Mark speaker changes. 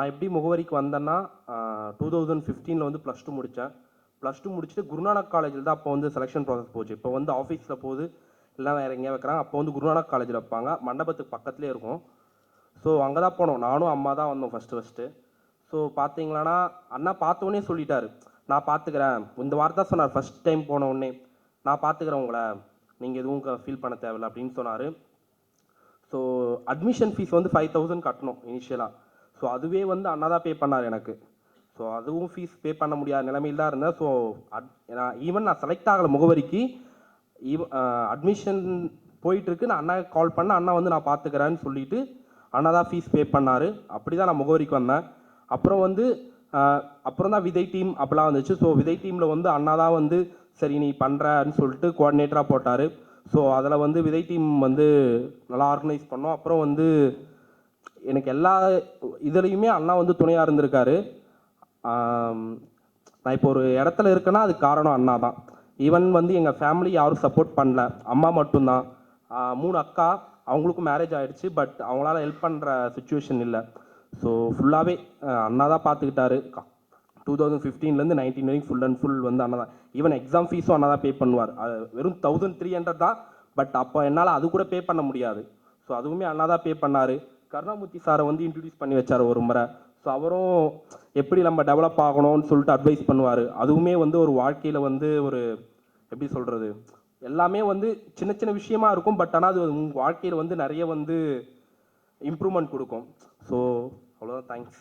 Speaker 1: நான் எப்படி முகவரிக்கு வந்தேன்னா 2015 வந்து +2 முடித்தேன். +2 முடிச்சுட்டு குருநானக் காலேஜில் தான் அப்போ வந்து செலெக்ஷன் ப்ராசஸ் போச்சு. இப்போ வந்து ஆஃபீஸில் போகுது இல்லை வேறு எங்கேயா வைக்கிறாங்க. அப்போ வந்து குருநானக் காலேஜில் வைப்பாங்க, மண்டபத்துக்கு பக்கத்துலேயே இருக்கும். ஸோ அங்கே தான் போனோம், நானும் அம்மா தான் வந்தோம் ஃபஸ்ட்டு. ஸோ பார்த்தீங்களான்னா அண்ணா பார்த்தோன்னே சொல்லிட்டாரு, நான் பார்த்துக்கிறேன். இந்த வார்த்தை சொன்னார் ஃபஸ்ட் டைம் போன உடனே, நான் பார்த்துக்கிறேன் உங்களை, நீங்கள் எதுவும் ஃபீல் பண்ண தேவையில்லை அப்படின்னு சொன்னார். ஸோ அட்மிஷன் ஃபீஸ் வந்து 5000 கட்டணும் இனிஷியலாக. ஸோ அதுவே வந்து அண்ணா தான் பே பண்ணார் எனக்கு. ஸோ அதுவும் ஃபீஸ் பே பண்ண முடியாத நிலைமையில் தான் இருந்தேன். ஸோ நான் செலக்ட் ஆகலை முகவரிக்கு. அட்மிஷன் போயிட்டுருக்கு, நான் அண்ணா கால் பண்ண, அண்ணா வந்து நான் பார்த்துக்கிறேன்னு சொல்லிவிட்டு அண்ணா தான் ஃபீஸ் பே பண்ணார். அப்படி தான் நான் முகவரிக்கு வந்தேன். அப்புறம் தான் விதை டீம் அப்படிலாம் வந்துச்சு. ஸோ விதை டீமில் வந்து அண்ணா தான் வந்து சரி நீ பண்ணுறன்னு சொல்லிட்டு கோஆர்டினேட்டராக போட்டார். ஸோ அதில் வந்து விதை டீம் வந்து நல்லா ஆர்கனைஸ் பண்ணோம். அப்புறம் வந்து எனக்கு எல்லா இதுலேயுமே அண்ணா வந்து துணையாக இருந்திருக்காரு. நான் இப்போ ஒரு இடத்துல இருக்கேன்னா அதுக்கு காரணம் அண்ணா தான். ஈவன் வந்து எங்கள் ஃபேமிலி யாரும் சப்போர்ட் பண்ணல, அம்மா மட்டும்தான். 3 அக்கா, அவங்களுக்கும் மேரேஜ் ஆகிடுச்சு, பட் அவங்களால ஹெல்ப் பண்ணுற சுச்சுவேஷன் இல்லை. ஸோ ஃபுல்லாகவே அண்ணா தான் பார்த்துக்கிட்டாரு. 2015லேருந்து 19 வரைக்கும் ஃபுல் அண்ட் ஃபுல் வந்து அண்ணா தான். ஈவன் எக்ஸாம் ஃபீஸும் அண்ணா தான் பே பண்ணுவார். அது வெறும் 1300 தான், பட் அப்போ என்னால் அது கூட பே பண்ண முடியாது. ஸோ அதுவுமே அண்ணா தான் பே பண்ணார். கருணாமூர்த்தி சாரை வந்து இன்ட்ரடியூஸ் பண்ணி வச்சார் ஒரு முறை. ஸோ அவரும் எப்படி நம்ம டெவலப் ஆகணும்னு சொல்லிட்டு அட்வைஸ் பண்ணுவார். அதுவுமே வந்து ஒரு வாழ்க்கையில் வந்து ஒரு எப்படி சொல்கிறது, எல்லாமே வந்து சின்ன சின்ன விஷயமா இருக்கும், பட் ஆனால் அது உங்கள் வாழ்க்கையில் வந்து நிறைய வந்து இம்ப்ரூவ்மெண்ட் கொடுக்கும். ஸோ அவ்வளோதான், தேங்க்ஸ்.